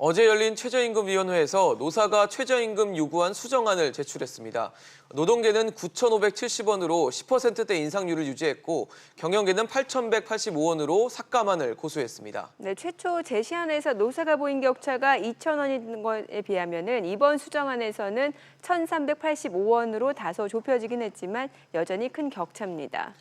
어제 열린 최저임금위원회에서 노사가 최저임금 요구안 수정안을 제출했습니다. 노동계는 9,570원으로 10%대 인상률을 유지했고 경영계는 8,185원으로 삭감안을 고수했습니다. 네, 최초 제시안에서 노사가 보인 격차가 2,000원인 것에 비하면은 이번 수정안에서는 1,385원으로 다소 좁혀지긴 했지만 여전히 큰 격차입니다.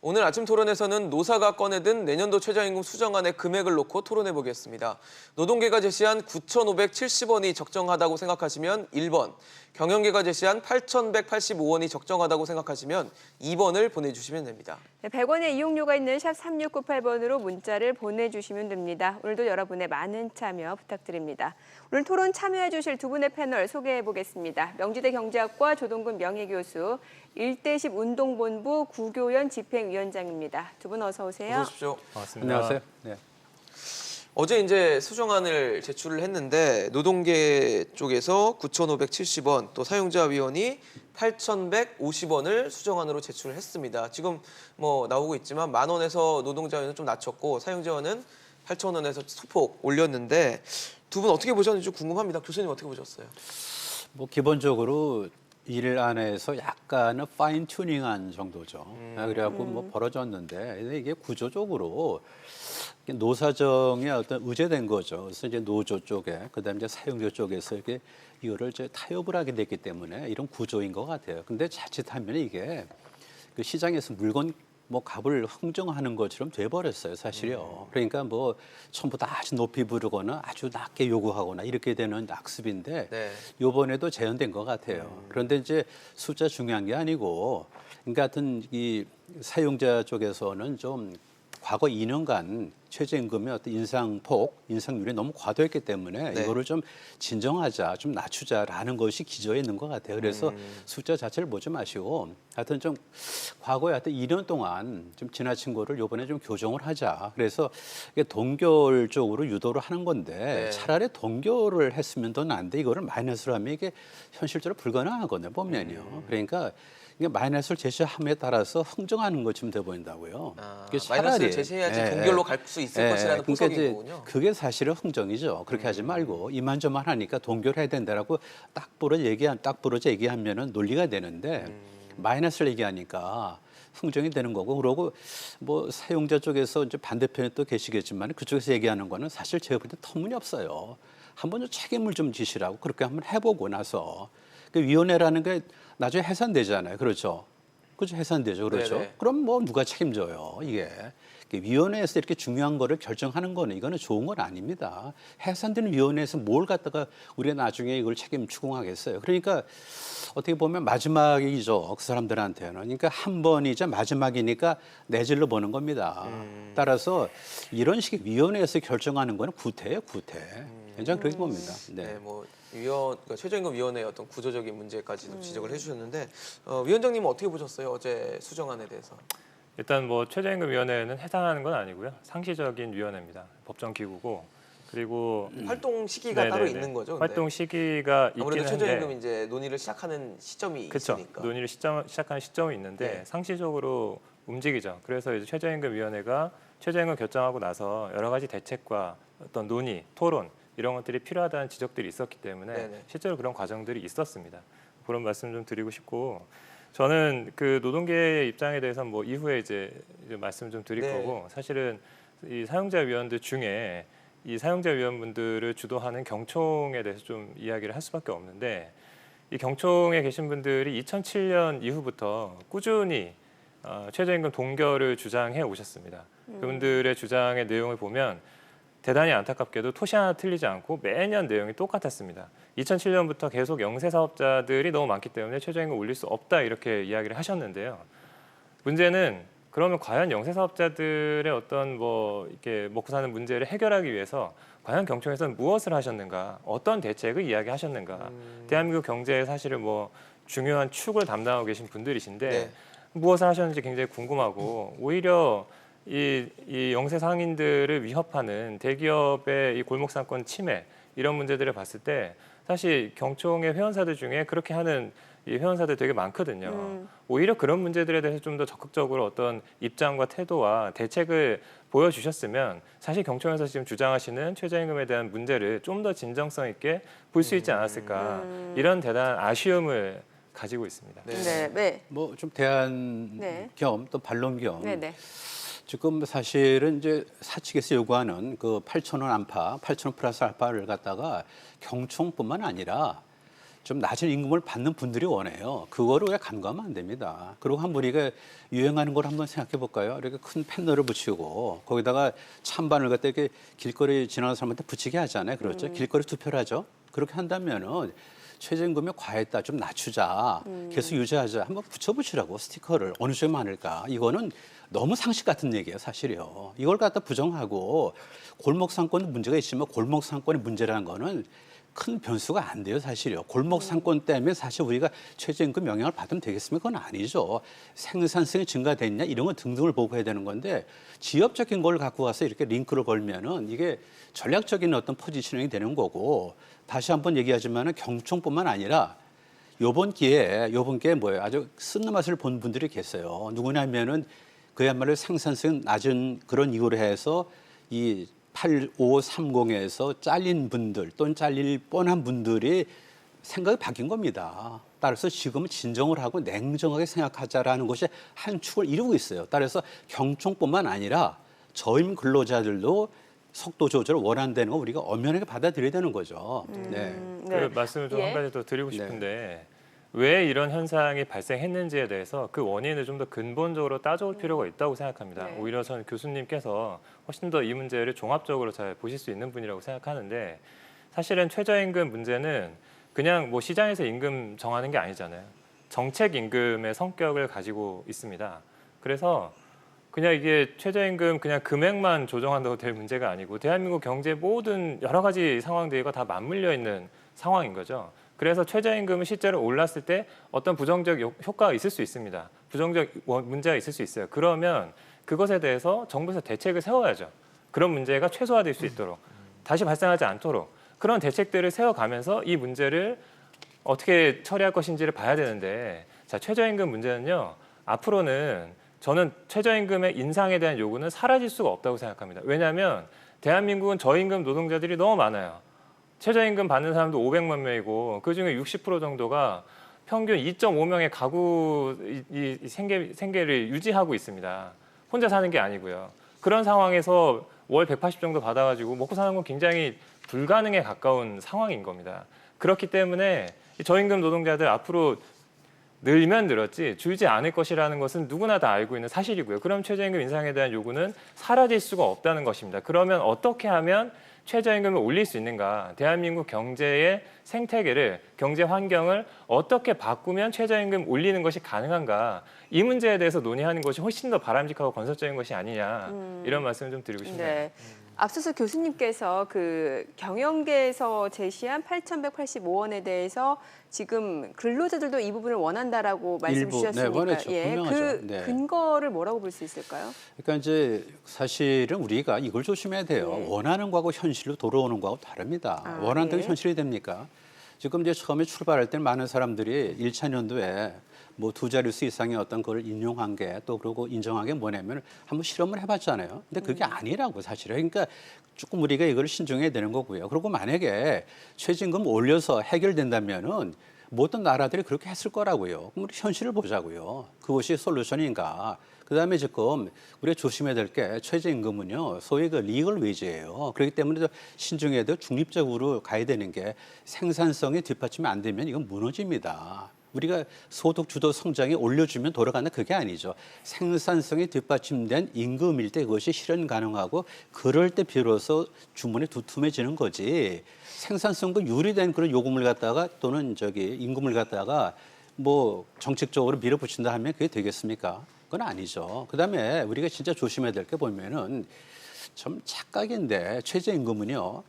오늘 아침 토론에서는 노사가 꺼내든 내년도 최저임금 수정안의 금액을 놓고 토론해보겠습니다. 노동계가 제시한 9,570원이 적정하다고 생각하시면 1번, 경영계가 제시한 8,185원이 적정하다고 생각하시면 2번을 보내주시면 됩니다. 네, 100원의 이용료가 있는 샵 3698번으로 문자를 보내주시면 됩니다. 오늘도 여러분의 많은 참여 부탁드립니다. 오늘 토론 참여해 주실 두 분의 패널 소개해 보겠습니다. 명지대 경제학과 조동근 명예교수, 1대10 운동본부 구교연 집행위원장입니다. 두 분 어서 오세요. 어서 오십시오. 반갑습니다. 안녕하세요. 네. 어제 이제 수정안을 제출을 했는데 노동계 쪽에서 9,570원, 또 사용자위원이 8,150원을 수정안으로 제출을 했습니다. 지금 뭐 나오고 있지만 10,000원에서 노동자위원은 좀 낮췄고 사용자위원은 8,000원에서 소폭 올렸는데 두 분 어떻게 보셨는지 좀 궁금합니다. 교수님 어떻게 보셨어요? 뭐 기본적으로 일 안에서 약간은 파인 튜닝한 정도죠. 그래갖고 뭐 벌어졌는데 이게 구조적으로 노사정에 어떤 의제된 거죠. 그래서 이제 노조 쪽에 그다음에 이제 사용자 쪽에서 이렇게 이거를 이제 타협을 하게 됐기 때문에 이런 구조인 것 같아요. 근데 자칫하면 이게 그 시장에서 물건 뭐 값을 흥정하는 것처럼 돼버렸어요, 사실요. 그러니까 뭐 전부 다 아주 높이 부르거나 아주 낮게 요구하거나 이렇게 되는 악습인데 네. 이번에도 재현된 것 같아요. 그런데 이제 숫자 중요한 게 아니고, 그러니까 하여튼 이 사용자 쪽에서는 좀 과거 2년간 최저임금의 어떤 인상폭, 인상률이 너무 과도했기 때문에 네. 이거를 좀 진정하자, 좀 낮추자라는 것이 기저에 있는 것 같아요. 그래서 숫자 자체를 보지 마시고 하여튼 좀 과거에 하여튼 2년 동안 좀 지나친 거를 이번에 좀 교정을 하자. 그래서 이게 동결적으로 유도를 하는 건데 네. 차라리 동결을 했으면 더 나은데 이거를 마이너스로 하면 이게 현실적으로 불가능하거든요, 보면요. 그러니까 이게 마이너스를 제시함에 따라서 흥정하는 것처럼 돼 보인다고요. 그게 마이너스를 제시해야지 동결로 갈 수 있을 것이라는 그러니까 포석인 이제 거군요. 그게 사실은 흥정이죠. 그렇게 하지 말고 이만저만 하니까 동결해야 된다라고 딱 부러져 얘기하면은 논리가 되는데 마이너스를 얘기하니까 흥정이 되는 거고, 그러고 뭐 사용자 쪽에서 이제 반대편에 또 계시겠지만 그쪽에서 얘기하는 거는 사실 제가 볼 때 터무니없어요. 한번 좀 책임을 좀 지시라고 그렇게 한번 해보고 나서 그 위원회라는 게 나중에 해산되잖아요. 그렇죠? 그죠? 해산되죠. 그렇죠? 네네. 그럼 뭐 누가 책임져요, 이게. 위원회에서 이렇게 중요한 거를 결정하는 거는 이거는 좋은 건 아닙니다. 해산되는 위원회에서 뭘 갖다가 우리가 나중에 이걸 책임 추궁하겠어요. 그러니까 어떻게 보면 마지막이죠, 그 사람들한테는. 그러니까 한 번이자 마지막이니까 내질러 보는 겁니다. 따라서 이런 식의 위원회에서 결정하는 거는 구태예요, 구태. 저는 그렇게 봅니다. 네, 뭐 그러니까 최저임금위원회의 어떤 구조적인 문제까지도 지적을 해주셨는데 위원장님은 어떻게 보셨어요? 어제 수정안에 대해서? 일단 뭐 최저임금위원회는 해산하는 건 아니고요. 상시적인 위원회입니다. 법정 기구고, 그리고 활동 시기가 따로 있는 거죠? 근데? 활동 시기가 아무래도 있긴 최저임금 한데, 이제 논의를 시작하는 시점이 그렇죠. 있으니까. 논의를 시작하는 시점이 있는데 네. 상시적으로 움직이죠. 그래서 이제 최저임금위원회가 최저임금 결정하고 나서 여러 가지 대책과 어떤 논의, 토론 이런 것들이 필요하다는 지적들이 있었기 때문에 네네. 실제로 그런 과정들이 있었습니다. 그런 말씀 좀 드리고 싶고, 저는 그 노동계의 입장에 대해서 뭐 이후에 이제 말씀 좀 드릴 네. 거고, 사실은 이 사용자 위원들 중에 이 사용자 위원분들을 주도하는 경총에 대해서 좀 이야기를 할 수밖에 없는데, 이 경총에 계신 분들이 2007년 이후부터 꾸준히 최저임금 동결을 주장해 오셨습니다. 그분들의 주장의 내용을 보면 대단히 안타깝게도 토시 하나 틀리지 않고 매년 내용이 똑같았습니다. 2007년부터 계속 영세 사업자들이 너무 많기 때문에 최저임금 올릴 수 없다 이렇게 이야기를 하셨는데요. 문제는 그러면 과연 영세 사업자들의 어떤 뭐 이렇게 먹고 사는 문제를 해결하기 위해서 과연 경총에서는 무엇을 하셨는가, 어떤 대책을 이야기하셨는가. 대한민국 경제에 사실은 뭐 중요한 축을 담당하고 계신 분들이신데 네. 무엇을 하셨는지 굉장히 궁금하고, 오히려 이 영세 상인들을 위협하는 대기업의 이 골목상권 침해 이런 문제들을 봤을 때 사실 경총의 회원사들 중에 그렇게 하는 이 회원사들 되게 많거든요. 오히려 그런 문제들에 대해서 좀 더 적극적으로 어떤 입장과 태도와 대책을 보여주셨으면 사실 경총에서 지금 주장하시는 최저임금에 대한 문제를 좀 더 진정성 있게 볼 수 있지 않았을까 이런 대단한 아쉬움을 가지고 있습니다. 네. 네. 뭐 좀 대안 네. 겸 또 반론 겸 네. 네. 지금 사실은 이제 사측에서 요구하는 그 8,000원 안팎, 8,000원 플러스 알파를 갖다가 경총뿐만 아니라 좀 낮은 임금을 받는 분들이 원해요. 그거를 왜 간과하면 안 됩니다. 그리고 한번 우리가 유행하는 걸 한번 생각해 볼까요? 이렇게 큰 패널을 붙이고 거기다가 찬반을 갖다 이렇게 길거리 지나가는 사람한테 붙이게 하잖아요. 그렇죠? 길거리 투표를 하죠. 그렇게 한다면은 최저임금이 과했다, 좀 낮추자, 계속 유지하자, 한번 붙여보시라고 스티커를 어느 쪽이 많을까? 이거는 너무 상식 같은 얘기예요, 사실이요. 이걸 갖다 부정하고 골목 상권 문제가 있지만 골목 상권의 문제라는 거는 큰 변수가 안 돼요, 사실이요. 골목 상권 때문에 사실 우리가 최저임금 영향을 받으면 되겠습니까? 그건 아니죠. 생산성이 증가됐냐 이런 거 등등을 보고 해야 되는 건데 지역적인 걸 갖고 와서 이렇게 링크를 걸면은 이게 전략적인 어떤 포지셔닝이 되는 거고 다시 한번 얘기하지만은 경총뿐만 아니라 요번 기회에 뭐예요? 아주 쓴 맛을 본 분들이 계세요. 누구냐면은 그야말로 생산성 낮은 그런 이유로 해서 이 8530에서 잘린 분들 또는 잘릴 뻔한 분들이 생각이 바뀐 겁니다. 따라서 지금은 진정을 하고 냉정하게 생각하자라는 것이 한 축을 이루고 있어요. 따라서 경총뿐만 아니라 저임 근로자들도 속도 조절을 원한다는 거 우리가 엄연하게 받아들여야 되는 거죠. 네. 그 말씀을 좀 한 가지 더 드리고 싶은데 왜 이런 현상이 발생했는지에 대해서 그 원인을 좀 더 근본적으로 따져볼 필요가 있다고 생각합니다. 네. 오히려 저는 교수님께서 훨씬 더 이 문제를 종합적으로 잘 보실 수 있는 분이라고 생각하는데 사실은 최저임금 문제는 그냥 뭐 시장에서 임금 정하는 게 아니잖아요. 정책 임금의 성격을 가지고 있습니다. 그래서 그냥 이게 최저임금 그냥 금액만 조정한다고 될 문제가 아니고 대한민국 경제 모든 여러 가지 상황들과 다 맞물려 있는 상황인 거죠. 그래서 최저임금은 실제로 올랐을 때 어떤 부정적 효과가 있을 수 있습니다. 부정적 문제가 있을 수 있어요. 그러면 그것에 대해서 정부에서 대책을 세워야죠. 그런 문제가 최소화될 수 있도록 다시 발생하지 않도록 그런 대책들을 세워가면서 이 문제를 어떻게 처리할 것인지를 봐야 되는데 자, 최저임금 문제는요. 앞으로는 저는 최저임금의 인상에 대한 요구는 사라질 수가 없다고 생각합니다. 왜냐하면 대한민국은 저임금 노동자들이 너무 많아요. 최저임금 받는 사람도 500만 명이고 그중에 60% 정도가 평균 2.5명의 가구 생계를 유지하고 있습니다. 혼자 사는 게 아니고요. 그런 상황에서 월 180 정도 받아가지고 먹고 사는 건 굉장히 불가능에 가까운 상황인 겁니다. 그렇기 때문에 저임금 노동자들 앞으로 늘면 늘었지 줄지 않을 것이라는 것은 누구나 다 알고 있는 사실이고요. 그럼 최저임금 인상에 대한 요구는 사라질 수가 없다는 것입니다. 그러면 어떻게 하면 최저임금을 올릴 수 있는가? 대한민국 경제의 생태계를, 경제 환경을 어떻게 바꾸면 최저임금 올리는 것이 가능한가? 이 문제에 대해서 논의하는 것이 훨씬 더 바람직하고 건설적인 것이 아니냐 이런 말씀을 좀 드리고 싶네요. 네. 앞서서 교수님께서 그 경영계에서 제시한 8,185원에 대해서 지금 근로자들도 이 부분을 원한다라고 말씀 일부, 주셨으니까 네, 원하죠. 분명하죠. 그 네. 근거를 뭐라고 볼 수 있을까요? 그러니까 이제 사실은 우리가 이걸 조심해야 돼요. 네. 원하는 거하고 현실로 돌아오는 거하고 다릅니다. 아, 원한다고 네. 현실이 됩니까? 지금 이제 처음에 출발할 때 많은 사람들이 1차 년도에 뭐 두 자릿수 이상의 어떤 걸 인용한 게 또 그러고 인정한 게 뭐냐면 한번 실험을 해봤잖아요. 근데 그게 아니라고 사실은. 그러니까 조금 우리가 이걸 신중해야 되는 거고요. 그리고 만약에 최저임금 올려서 해결된다면은 모든 나라들이 그렇게 했을 거라고요. 그럼 우리 현실을 보자고요. 그것이 솔루션인가? 그다음에 지금 우리가 조심해야 될 게 최저임금은요. 소위 그 리걸 웨이지예요. 그렇기 때문에 신중해야 돼 중립적으로 가야 되는 게 생산성이 뒷받침이 안 되면 이건 무너집니다. 우리가 소득 주도 성장이 올려주면 돌아간다 그게 아니죠. 생산성이 뒷받침된 임금일 때 그것이 실현 가능하고 그럴 때 비로소 주문이 두툼해지는 거지. 생산성과 유리된 그런 요금을 갖다가 또는 임금을 갖다가 뭐 정책적으로 밀어붙인다 하면 그게 되겠습니까? 그건 아니죠. 그다음에 우리가 진짜 조심해야 될 게 보면은 좀 착각인데 최저임금은요.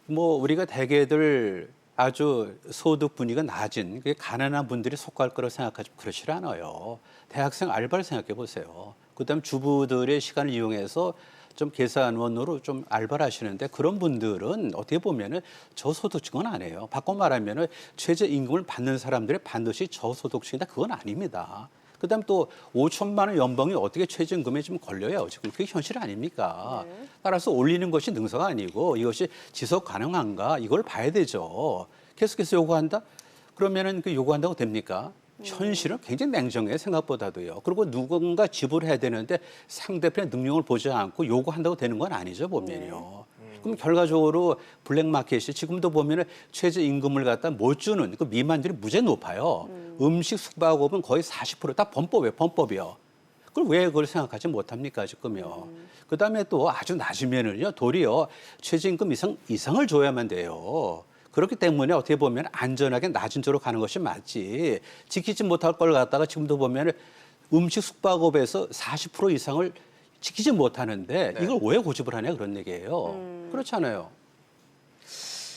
뭐 우리가 대개들 아주 소득 분위기가 낮은 가난한 분들이 속할 거라고 생각하지 그렇지 않아요. 대학생 알바를 생각해 보세요. 그다음 주부들의 시간을 이용해서 좀 계산원으로 좀 알바를 하시는데 그런 분들은 어떻게 보면은 저소득층은 아니에요. 바꿔 말하면은 최저임금을 받는 사람들이 반드시 저소득층이다 그건 아닙니다. 그다음 또 5천만 원 연봉이 어떻게 최저임금에 좀 걸려요. 지금 그게 현실 아닙니까? 따라서 올리는 것이 능사가 아니고 이것이 지속 가능한가 이걸 봐야 되죠. 계속해서 요구한다? 그러면은 그 요구한다고 됩니까? 현실은 굉장히 냉정해요, 생각보다도요. 그리고 누군가 지불해야 되는데 상대편의 능력을 보지 않고 요구한다고 되는 건 아니죠, 보면요. 그럼 결과적으로 블랙마켓이 지금도 보면은 최저임금을 갖다 못 주는 그 미만들이 무지 높아요. 음식 숙박업은 거의 40%다 범법이에요, 범법이요. 그걸 왜 그걸 생각하지 못합니까, 지금요. 그다음에 또 아주 낮으면은요, 도리어 최저임금 이상을 줘야만 돼요. 그렇기 때문에 어떻게 보면 안전하게 낮은 쪽으로 가는 것이 맞지. 지키지 못할 걸 갖다가 지금도 보면 음식 숙박업에서 40% 이상을 지키지 못하는데 네. 이걸 왜 고집을 하냐 그런 얘기예요. 그렇잖아요.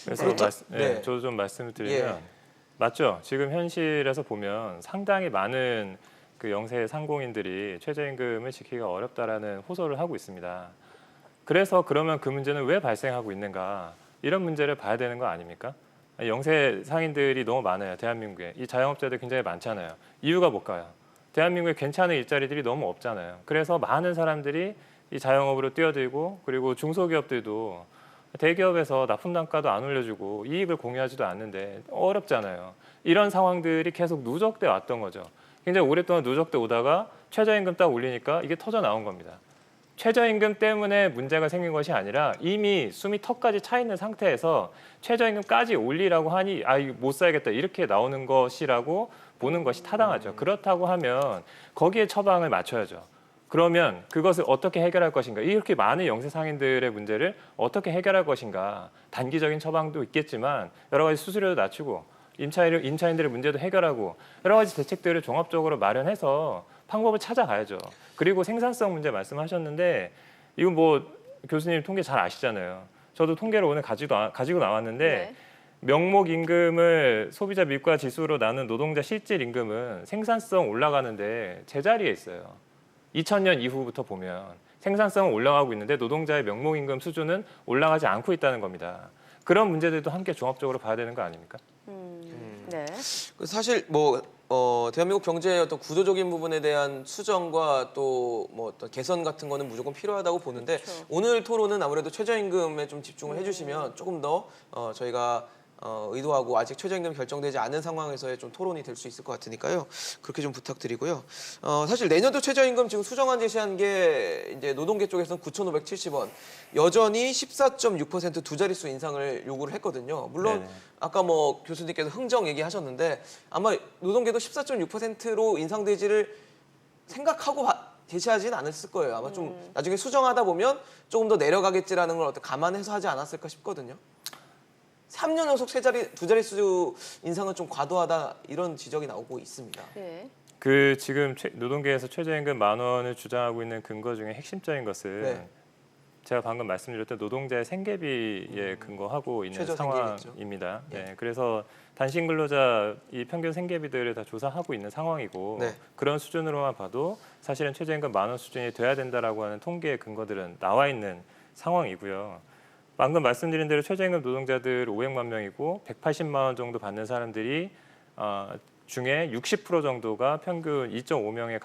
그래서 그렇죠. 네, 네. 저도 좀 말씀을 드리면 예. 맞죠. 지금 현실에서 보면 상당히 많은 그 영세 상공인들이 최저임금을 지키기가 어렵다라는 호소를 하고 있습니다. 그래서 그러면 그 문제는 왜 발생하고 있는가? 이런 문제를 봐야 되는 거 아닙니까? 영세 상인들이 너무 많아요. 대한민국에. 이 자영업자들 굉장히 많잖아요. 이유가 뭘까요? 대한민국에 괜찮은 일자리들이 너무 없잖아요. 그래서 많은 사람들이 이 자영업으로 뛰어들고 그리고 중소기업들도 대기업에서 납품 단가도 안 올려주고 이익을 공유하지도 않는데 어렵잖아요. 이런 상황들이 계속 누적돼 왔던 거죠. 굉장히 오랫동안 누적돼 오다가 최저임금 딱 올리니까 이게 터져 나온 겁니다. 최저임금 때문에 문제가 생긴 것이 아니라 이미 숨이 턱까지 차 있는 상태에서 최저임금까지 올리라고 하니 아 이거 못 살겠다 이렇게 나오는 것이라고 보는 것이 타당하죠. 그렇다고 하면 거기에 처방을 맞춰야죠. 그러면 그것을 어떻게 해결할 것인가? 이렇게 많은 영세 상인들의 문제를 어떻게 해결할 것인가? 단기적인 처방도 있겠지만 여러 가지 수수료도 낮추고 임차인들의 문제도 해결하고 여러 가지 대책들을 종합적으로 마련해서 방법을 찾아가야죠. 그리고 생산성 문제 말씀하셨는데 이거 뭐 교수님 통계 잘 아시잖아요. 저도 통계를 오늘 가지고 나왔는데 네. 명목 임금을 소비자 물가 지수로 나눈 노동자 실질 임금은 생산성 올라가는데 제자리에 있어요. 2000년 이후부터 보면 생산성은 올라가고 있는데 노동자의 명목 임금 수준은 올라가지 않고 있다는 겁니다. 그런 문제들도 함께 종합적으로 봐야 되는 거 아닙니까? 네. 사실 대한민국 경제의 어떤 구조적인 부분에 대한 수정과 또 뭐 어떤 개선 같은 거는 무조건 필요하다고 보는데 그렇죠. 오늘 토론은 아무래도 최저임금에 좀 집중을 해주시면 조금 더 저희가 의도하고 아직 최저임금 결정되지 않은 상황에서의 좀 토론이 될 수 있을 것 같으니까요. 그렇게 좀 부탁드리고요. 사실 내년도 최저임금 지금 수정안 제시한 게 이제 노동계 쪽에서는 9,570원, 여전히 14.6% 두 자릿수 인상을 요구를 했거든요. 물론 네네. 아까 뭐 교수님께서 흥정 얘기하셨는데 아마 노동계도 14.6%로 인상되지를 생각하고 제시하지는 않았을 거예요. 아마 좀 나중에 수정하다 보면 조금 더 내려가겠지라는 걸 어떻게 감안해서 하지 않았을까 싶거든요. 3년 연속 두 자릿수 인상은 좀 과도하다 이런 지적이 나오고 있습니다. 네. 그 지금 노동계에서 최저임금 10,000원을 주장하고 있는 근거 중에 핵심적인 것은 네. 제가 방금 말씀드렸던 노동자의 생계비에 근거하고 있는 최저 생계비죠. 상황입니다. 예. 네, 그래서 단신 근로자 이 평균 생계비들을 다 조사하고 있는 상황이고 네. 그런 수준으로만 봐도 사실은 최저임금 10,000원 수준이 돼야 된다라고 하는 통계의 근거들은 나와 있는 상황이고요. 방금 말씀드린 대로 최저임금 노동자들 500만 명이고 180만 원 정도 받는 사람들이 중에 60% 정도가 평균 2.5명의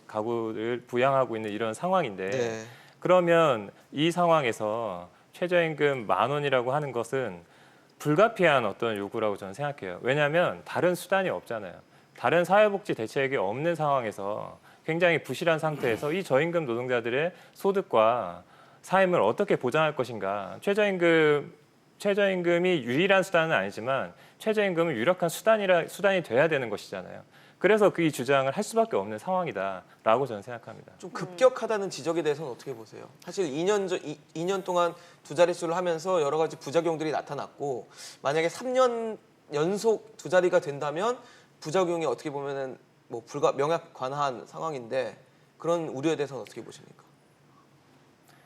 가구를 부양하고 있는 이런 상황인데 네. 그러면 이 상황에서 최저임금 10,000원이라고 하는 것은 불가피한 어떤 요구라고 저는 생각해요. 왜냐하면 다른 수단이 없잖아요. 다른 사회복지 대책이 없는 상황에서 굉장히 부실한 상태에서 이 저임금 노동자들의 소득과 삶을 어떻게 보장할 것인가. 최저임금이 유일한 수단은 아니지만 최저임금은 유력한 수단이 돼야 되는 것이잖아요. 그래서 그 주장을 할 수밖에 없는 상황이다라고 저는 생각합니다. 좀 급격하다는 지적에 대해서는 어떻게 보세요? 사실 2년 동안 두 자릿수를 하면서 여러 가지 부작용들이 나타났고 만약에 3년 연속 두 자리가 된다면 부작용이 어떻게 보면은 뭐 명확관한 상황인데 그런 우려에 대해서는 어떻게 보십니까?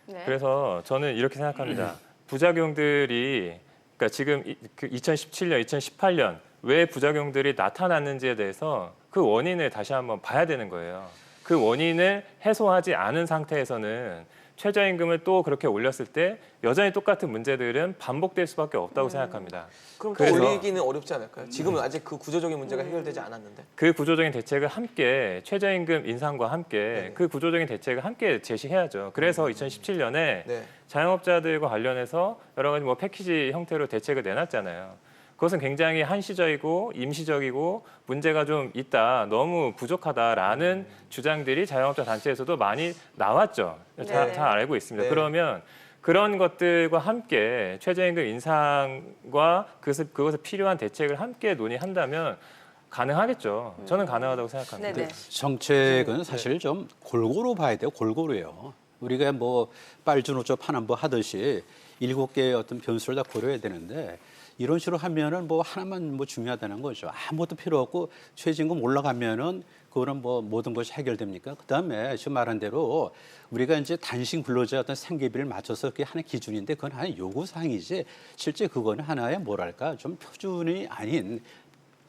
네. 그래서 저는 이렇게 생각합니다. 부작용들이 그러니까 지금 2017년, 2018년 왜 부작용들이 나타났는지에 대해서 그 원인을 다시 한번 봐야 되는 거예요. 그 원인을 해소하지 않은 상태에서는 최저임금을 또 그렇게 올렸을 때 여전히 똑같은 문제들은 반복될 수밖에 없다고 생각합니다. 그럼 또 그래서 올리기는 어렵지 않을까요? 지금은 아직 그 구조적인 문제가 해결되지 않았는데. 그 구조적인 대책을 함께 최저임금 인상과 함께 네. 그 구조적인 대책을 함께 제시해야죠. 그래서 2017년에 네. 자영업자들과 관련해서 여러 가지 뭐 패키지 형태로 대책을 내놨잖아요. 그것은 굉장히 한시적이고 임시적이고 문제가 좀 있다, 너무 부족하다라는 주장들이 자영업자 단체에서도 많이 나왔죠. 잘 알고 있습니다. 네. 그러면 그런 것들과 함께 최저임금 인상과 그것에 필요한 대책을 함께 논의한다면 가능하겠죠. 저는 가능하다고 생각합니다. 네네. 정책은 사실 좀 골고루 봐야 돼요. 골고루요. 우리가 뭐 빨주노초 파남보 하듯이 7개의 어떤 변수를 다 고려해야 되는데 이런 식으로 하면은 뭐 하나만 뭐 중요하다는 거죠. 아무것도 필요 없고 최저임금 올라가면은 그거는 뭐 모든 것이 해결됩니까? 그다음에 지금 말한 대로 우리가 이제 단식 근로자 어떤 생계비를 맞춰서 그게 하나의 기준인데 그건 하나의 요구 사항이지 실제 그거는 하나의 뭐랄까 좀 표준이 아닌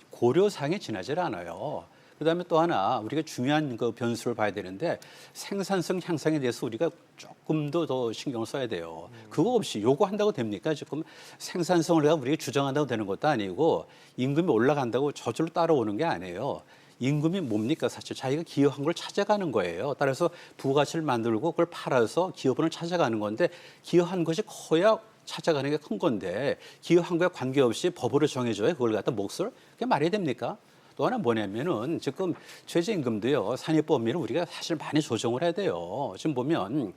고려사항에 지나질 않아요. 그다음에 또 하나 우리가 중요한 그 변수를 봐야 되는데 생산성 향상에 대해서 우리가 조금 더 신경을 써야 돼요. 그거 없이 요구한다고 됩니까? 지금 생산성을 우리가 주장한다고 되는 것도 아니고 임금이 올라간다고 저절로 따라오는 게 아니에요. 임금이 뭡니까? 사실 자기가 기여한 걸 찾아가는 거예요. 따라서 부가치를 만들고 그걸 팔아서 기여분을 찾아가는 건데 기여한 것이 커야 찾아가는 게 큰 건데 기여한 거에 관계없이 법으로 정해줘야 그걸 갖다 몫을 그게 말이 됩니까? 또 하나 뭐냐면은 지금 최저임금도요 산입 범위를 우리가 사실 많이 조정을 해야 돼요. 지금 보면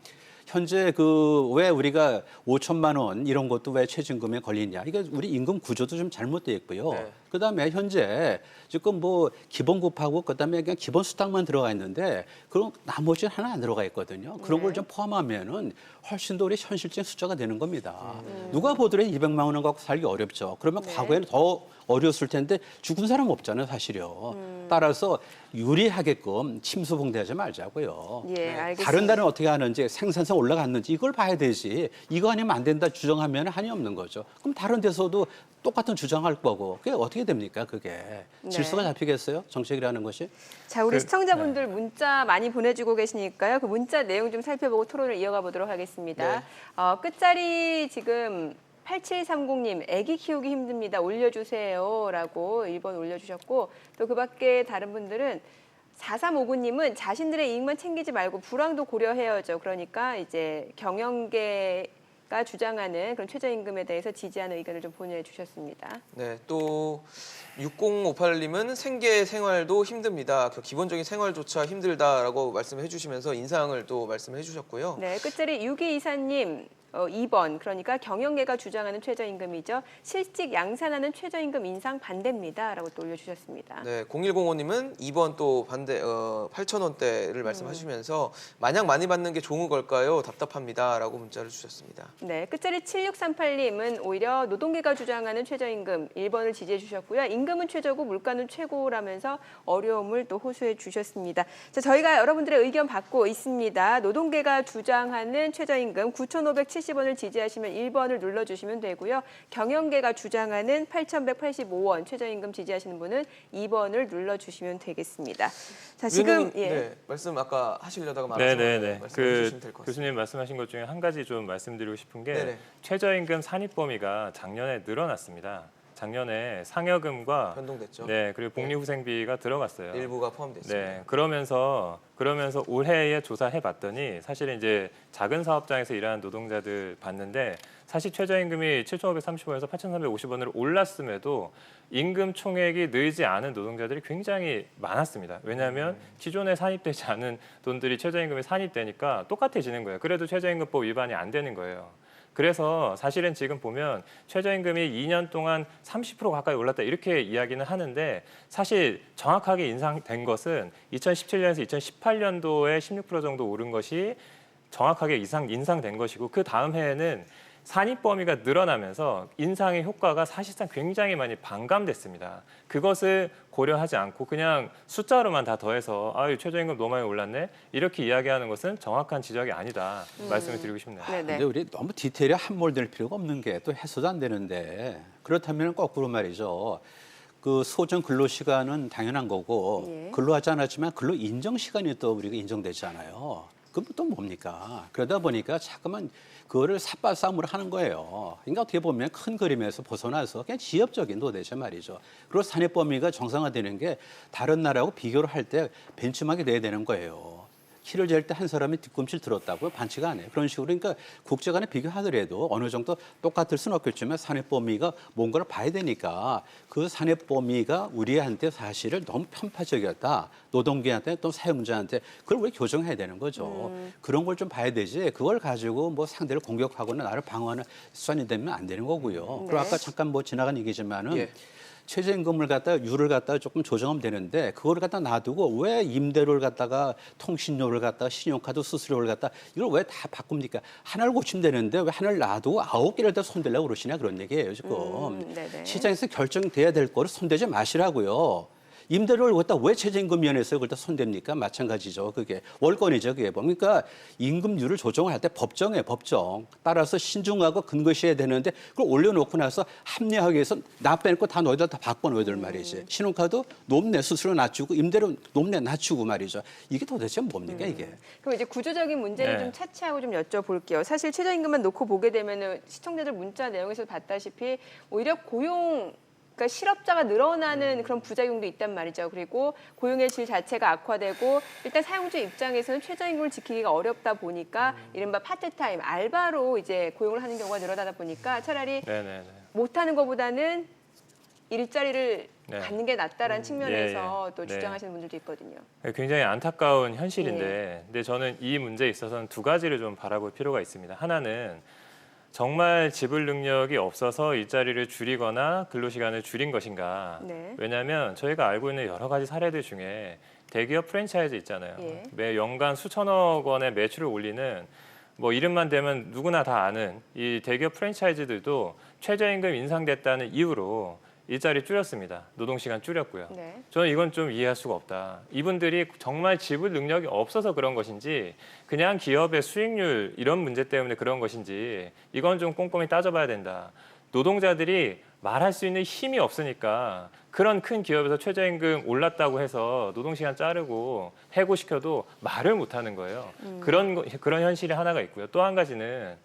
현재 그 왜 우리가 5천만 원 이런 것도 왜 최저임금에 걸리냐? 이게 우리 임금 구조도 좀 잘못되어 있고요. 네. 그다음에 현재 지금 뭐 기본급하고 그다음에 그냥 기본 수당만 들어가 있는데 그런 나머지 하나 안 들어가 있거든요. 그런 걸 좀 포함하면은 훨씬 더 우리 현실적인 숫자가 되는 겁니다. 누가 보더라도 200만 원 갖고 살기 어렵죠. 그러면 과거에는 더 어려웠을 텐데 죽은 사람 없잖아요, 사실요. 따라서 유리하게끔 침수봉대하지 말자고요. 예, 알겠습니다. 다른 나라는 어떻게 하는지 생산성 올라갔는지 이걸 봐야 되지. 이거 아니면 안 된다 주장하면 한이 없는 거죠. 그럼 다른 데서도 똑같은 주장할 거고 그게 어떻게 됩니까? 그게 질서가 잡히겠어요? 정책이라는 것이? 자, 우리 시청자분들 문자 많이 보내주고 계시니까요. 그 문자 내용 좀 살펴보고 토론을 이어가 보도록 하겠습니다. 끝자리 지금 8730님, 아기 키우기 힘듭니다. 올려주세요. 라고 1번 올려주셨고 또 그 밖에 다른 분들은 4359님은 자신들의 이익만 챙기지 말고 불황도 고려해야죠. 그러니까 이제 경영계가 주장하는 그런 최저임금에 대해서 지지하는 의견을 좀 보내주셨습니다. 네, 또 6058님은 생계 생활도 힘듭니다. 그 기본적인 생활조차 힘들다라고 말씀해 주시면서 인상을 또 말씀해 주셨고요. 네, 끝자리 6224님. 2번, 그러니까 경영계가 주장하는 최저임금이죠. 실직 양산하는 최저임금 인상 반대입니다. 라고 또 올려주셨습니다. 네, 0105님은 2번 또 반대 8,000원대를 말씀하시면서 마냥 많이 받는 게 좋은 걸까요? 답답합니다라고 문자를 주셨습니다. 네, 끝자리 7638님은 오히려 노동계가 주장하는 최저임금 1번을 지지해 주셨고요. 임금은 최저고 물가는 최고라면서 어려움을 또 호소해 주셨습니다. 자, 저희가 여러분들의 의견 받고 있습니다. 노동계가 주장하는 최저임금 9,570원을 지지하시면 1번을 눌러주시면 되고요. 경영계가 주장하는 8,185원 최저임금 지지하시는 분은 2번을 눌러주시면 되겠습니다. 자, 지금 네, 말씀 아까 하시려다가 네네네. 말씀해 그 주시면 될 것 같습니다. 교수님 말씀하신 것 중에 한 가지 좀 말씀드리고 싶은 게 네네. 최저임금 산입 범위가 작년에 늘어났습니다. 작년에 상여금과 변동됐죠. 네 그리고 복리후생비가 들어갔어요. 일부가 포함됐습니다. 네, 그러면서 올해에 조사해봤더니 사실은 이제 작은 사업장에서 일하는 노동자들 봤는데 사실 최저임금이 7,530원에서 8,350원으로 올랐음에도 임금 총액이 늘지 않은 노동자들이 굉장히 많았습니다. 왜냐하면 기존에 산입되지 않은 돈들이 최저임금에 산입되니까 똑같아지는 거예요. 그래도 최저임금법 위반이 안 되는 거예요. 그래서 사실은 지금 보면 최저임금이 2년 동안 30% 가까이 올랐다 이렇게 이야기는 하는데 사실 정확하게 인상된 것은 2017년에서 2018년도에 16% 정도 오른 것이 정확하게 인상된 것이고 그 다음 해에는 산입 범위가 늘어나면서 인상의 효과가 사실상 굉장히 많이 반감됐습니다. 그것을 고려하지 않고 그냥 숫자로만 다 더해서 아유 최저임금 너무 많이 올랐네 이렇게 이야기하는 것은 정확한 지적이 아니다 말씀을 드리고 싶네요. 네네. 근데 우리 너무 디테일에 함몰될 필요가 없는 게 또 해소도 안 되는데 그렇다면 거꾸로 말이죠. 그 소정 근로 시간은 당연한 거고 예. 근로하지 않았지만 근로 인정 시간이 또 우리가 인정되잖아요. 그럼 또 뭡니까? 그러다 보니까 자꾸만 그거를 삿발싸움을 하는 거예요. 그러니까 어떻게 보면 큰 그림에서 벗어나서 그냥 지엽적인 도대체 말이죠. 그리고 산업 범위가 정상화되는 게 다른 나라하고 비교를 할 때 벤치마크가 돼야 되는 거예요. 키를 잴 때 한 사람이 뒤꿈치를 들었다고요? 반칙 안 해요. 그런 식으로 그러니까 국제 간에 비교하더라도 어느 정도 똑같을 수는 없겠지만 산업 범위가 뭔가를 봐야 되니까 그 산업 범위가 우리한테 사실은 너무 편파적이었다. 노동계한테 또 사용자한테 그걸 우리 교정해야 되는 거죠. 그런 걸 좀 봐야 되지. 그걸 가지고 뭐 상대를 공격하거나 나를 방어하는 수단이 되면 안 되는 거고요. 그리고 아까 잠깐 뭐 지나간 얘기지만은 예. 최저임금을 갖다가 유를 갖다가 조금 조정하면 되는데 그걸 갖다 놔두고 왜 임대료를 갖다가 통신료를 갖다가 신용카드 수수료를 갖다 이걸 왜 다 바꿉니까? 하나를 고치면 되는데 왜 하나를 놔두고 9개를 다 손대려고 그러시냐 그런 얘기예요 지금. 네네. 시장에서 결정돼야 될 거를 손대지 마시라고요. 임대료를 갖다 왜 최저임금위원회에서 그걸 다 손댑니까? 마찬가지죠. 그게 월권이죠. 그게 그러니까 임금률을 조정할 때 법정에 법정 따라서 신중하고 근거시해야 되는데 그걸 올려놓고 나서 합리하게 해서 나 빼놓고 다 너희들 다 바꿔 너희들 말이지. 신용카드 높네 수수료 낮추고 임대료 높네 낮추고 말이죠. 이게 도대체 뭡니까 이게? 그럼 이제 구조적인 문제를 네. 좀 차치하고 좀 여쭤볼게요. 사실 최저임금만 놓고 보게 되면은 시청자들 문자 내용에서 봤다시피 오히려 그러니까 실업자가 늘어나는 그런 부작용도 있단 말이죠. 그리고 고용의 질 자체가 악화되고 일단 사용자 입장에서는 최저임금을 지키기가 어렵다 보니까 이른바 파트타임, 알바로 이제 고용을 하는 경우가 늘어나다 보니까 차라리 네네네. 못하는 것보다는 일자리를 네. 갖는 게 낫다라는 측면에서 예. 또 네. 주장하시는 분들도 있거든요. 굉장히 안타까운 현실인데, 예. 근데 저는 이 문제에 있어서는 두 가지를 좀 바라볼 필요가 있습니다. 하나는 정말 지불 능력이 없어서 일자리를 줄이거나 근로시간을 줄인 것인가. 네. 왜냐하면 저희가 알고 있는 여러 가지 사례들 중에 대기업 프랜차이즈 있잖아요. 예. 매 연간 수천억 원의 매출을 올리는 뭐 이름만 대면 누구나 다 아는 이 대기업 프랜차이즈들도 최저임금 인상됐다는 이유로 일자리 줄였습니다. 노동시간 줄였고요. 네. 저는 이건 좀 이해할 수가 없다. 이분들이 정말 지불 능력이 없어서 그런 것인지 그냥 기업의 수익률 이런 문제 때문에 그런 것인지 이건 좀 꼼꼼히 따져봐야 된다. 노동자들이 말할 수 있는 힘이 없으니까 그런 큰 기업에서 최저임금 올랐다고 해서 노동시간 자르고 해고시켜도 말을 못하는 거예요. 그런 현실이 하나가 있고요. 또 한 가지는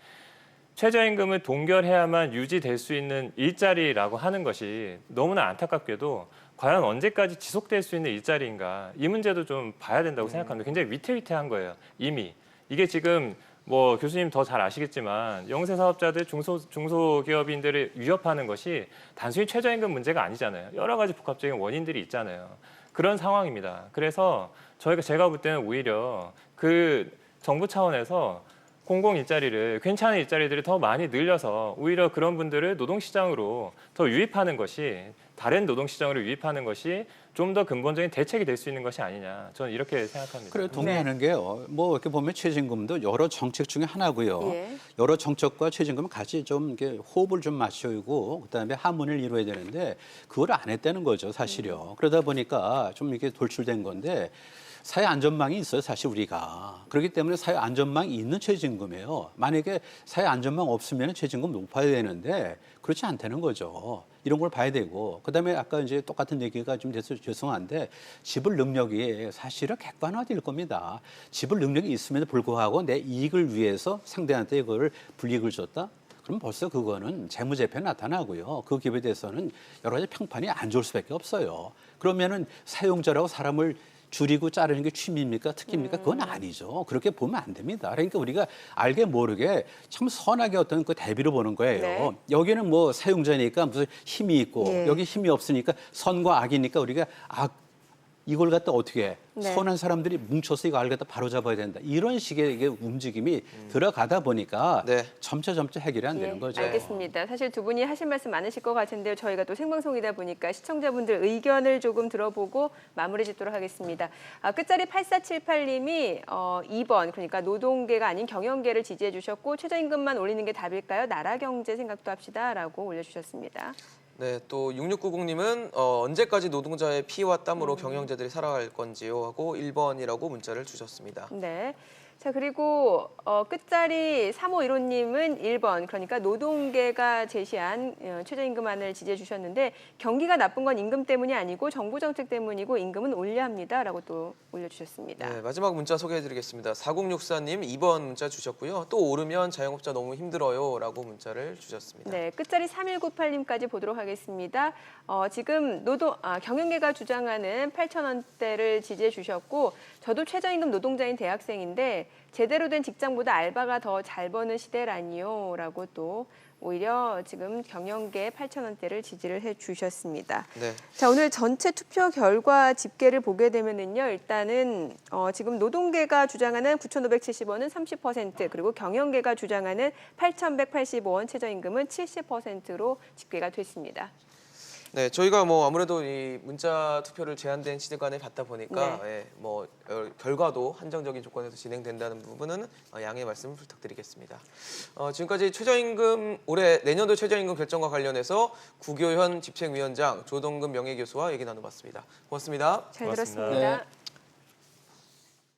최저임금을 동결해야만 유지될 수 있는 일자리라고 하는 것이 너무나 안타깝게도 과연 언제까지 지속될 수 있는 일자리인가 이 문제도 좀 봐야 된다고 생각합니다. 굉장히 위태위태한 거예요. 이미 이게 지금 뭐 교수님 더 잘 아시겠지만 영세 사업자들 중소기업인들을 위협하는 것이 단순히 최저임금 문제가 아니잖아요. 여러 가지 복합적인 원인들이 있잖아요. 그런 상황입니다. 그래서 제가 볼 때는 오히려 그 정부 차원에서 공공 일자리를 괜찮은 일자리들을 더 많이 늘려서 오히려 그런 분들을 노동시장으로 더 유입하는 것이 다른 노동시장으로 유입하는 것이 좀 더 근본적인 대책이 될 수 있는 것이 아니냐 저는 이렇게 생각합니다. 그래 동의하는 게요. 뭐 이렇게 보면 최저임금도 여러 정책 중에 하나고요. 예. 여러 정책과 최저임금을 같이 좀 이렇게 호흡을 좀 맞추고 그다음에 하문을 이루어야 되는데 그걸 안 했다는 거죠, 사실요. 그러다 보니까 좀 이렇게 돌출된 건데 사회 안전망이 있어요, 사실 우리가. 그렇기 때문에 사회 안전망이 있는 최저임금이에요. 만약에 사회 안전망 없으면 최저임금 높아야 되는데 그렇지 않다는 거죠. 이런 걸 봐야 되고 그다음에 아까 이제 똑같은 얘기가 좀 돼서 죄송한데 지불 능력이 사실은 객관화될 겁니다. 지불 능력이 있음에도 불구하고 내 이익을 위해서 상대한테 이걸 불이익을 줬다? 그럼 벌써 그거는 재무제표에 나타나고요. 그 기업에 대해서는 여러 가지 평판이 안 좋을 수밖에 없어요. 그러면은 사용자라고 사람을 줄이고 자르는 게 취미입니까? 특기입니까? 그건 아니죠. 그렇게 보면 안 됩니다. 그러니까 우리가 알게 모르게 참 선하게 어떤 그 대비로 보는 거예요. 네. 여기는 뭐 사용자니까 무슨 힘이 있고 예. 여기 힘이 없으니까 선과 악이니까 우리가 이걸 갖다 어떻게 해? 네. 선한 사람들이 뭉쳐서 이거 알 갖다 바로 잡아야 된다. 이런 식의 이게 움직임이 들어가다 보니까 네. 점차 해결이 안 되는 거죠. 알겠습니다. 사실 두 분이 하실 말씀 많으실 것 같은데요. 저희가 또 생방송이다 보니까 시청자분들 의견을 조금 들어보고 마무리 짓도록 하겠습니다. 끝자리 8478님이 2번 그러니까 노동계가 아닌 경영계를 지지해 주셨고 최저임금만 올리는 게 답일까요? 나라 경제 생각도 합시다라고 올려주셨습니다. 네, 또 6690님은 언제까지 노동자의 피와 땀으로 경영자들이 살아갈 건지요 하고 1번이라고 문자를 주셨습니다. 네. 자, 그리고 끝자리 3515님은 1번, 그러니까 노동계가 제시한 최저임금안을 지지해 주셨는데 경기가 나쁜 건 임금 때문이 아니고 정부 정책 때문이고 임금은 올려야 합니다라고 또 올려주셨습니다. 네, 마지막 문자 소개해드리겠습니다. 4064님 2번 문자 주셨고요. 또 오르면 자영업자 너무 힘들어요라고 문자를 주셨습니다. 네, 끝자리 3198님까지 보도록 하겠습니다. 지금 경영계가 주장하는 8,000원대를 지지해 주셨고 저도 최저임금 노동자인 대학생인데 제대로 된 직장보다 알바가 더 잘 버는 시대라니요 라고 또 오히려 지금 경영계 8,000원대를 지지를 해 주셨습니다. 네. 자, 오늘 전체 투표 결과 집계를 보게 되면은요, 일단은 지금 노동계가 주장하는 9,570원은 30%, 그리고 경영계가 주장하는 8,185원 최저임금은 70%로 집계가 됐습니다. 네, 저희가 뭐 아무래도 이 문자 투표를 제한된 시간에 받다 보니까 예, 뭐 결과도 한정적인 조건에서 진행된다는 부분은 양해 말씀을 부탁드리겠습니다. 지금까지 올해 내년도 최저임금 결정과 관련해서 구교현 집행위원장, 조동근 명예교수와 얘기 나눠봤습니다. 고맙습니다. 잘 고맙습니다. 들었습니다. 네.